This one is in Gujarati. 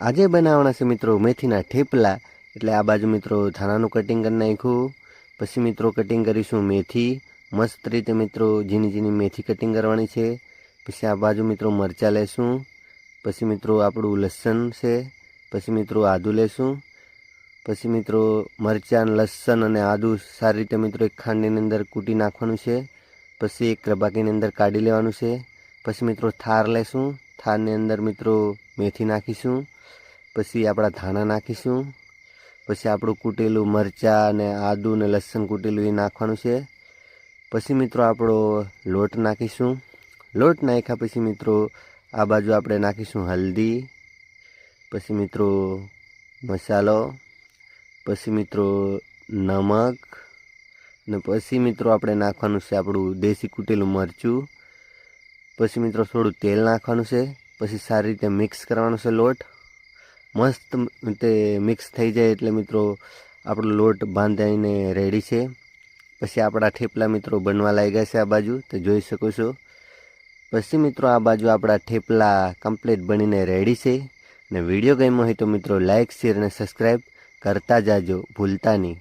આજે બનાવવાના છે મિત્રો મેથીના થેપલા। એટલે આ બાજુ મિત્રો ધાણાનું કટિંગ કરી નાખ્યું। પછી મિત્રો કટિંગ કરીશું મેથી મસ્ત રીતે મિત્રો ઝીણી ઝીણી મેથી કટિંગ કરવાની છે। પછી આ બાજુ મિત્રો મરચાં લેશું। પછી મિત્રો આપણું લસણ છે। પછી મિત્રો આદું લેશું। પછી મિત્રો મરચાં લસણ અને આદું સારી રીતે મિત્રો એક ખાંડની અંદર કૂટી નાખવાનું છે। પછી એક રબાકીની અંદર કાઢી લેવાનું છે। પછી મિત્રો થાર લેશું। થારની અંદર મિત્રો મેથી નાખીશું। પછી આપણા ધાણા નાખીશું। પછી આપણું કૂટેલું મરચાં અને આદું ને લસણ કૂટેલું એ નાખવાનું છે। પછી મિત્રો આપણો લોટ નાખીશું। લોટ નાખ્યા પછી મિત્રો આ બાજુ આપણે નાખીશું હલ્દી। પછી મિત્રો મસાલો। પછી મિત્રો નમક ને પછી મિત્રો આપણે નાખવાનું છે આપણું દેશી કૂટેલું મરચું। પછી મિત્રો થોડું તેલ નાખવાનું છે। પછી સારી રીતે મિક્સ કરવાનું છે લોટ। મસ્ત રીતે મિક્સ થઈ જાય એટલે મિત્રો આપણો લોટ બાંધાઈને રેડી છે। પછી આપણા થેપલા મિત્રો બનવા લાગ્યા છે આ બાજુ તો જોઈ શકો છો। પછી મિત્રો આ બાજુ આપણા થેપલા કમ્પ્લીટ બનીને રેડી છે। ને વિડીયો ગમ્યો હોય તો મિત્રો લાઇક શેર અને સબસ્ક્રાઈબ કરતા જાજો, ભૂલતા નહીં।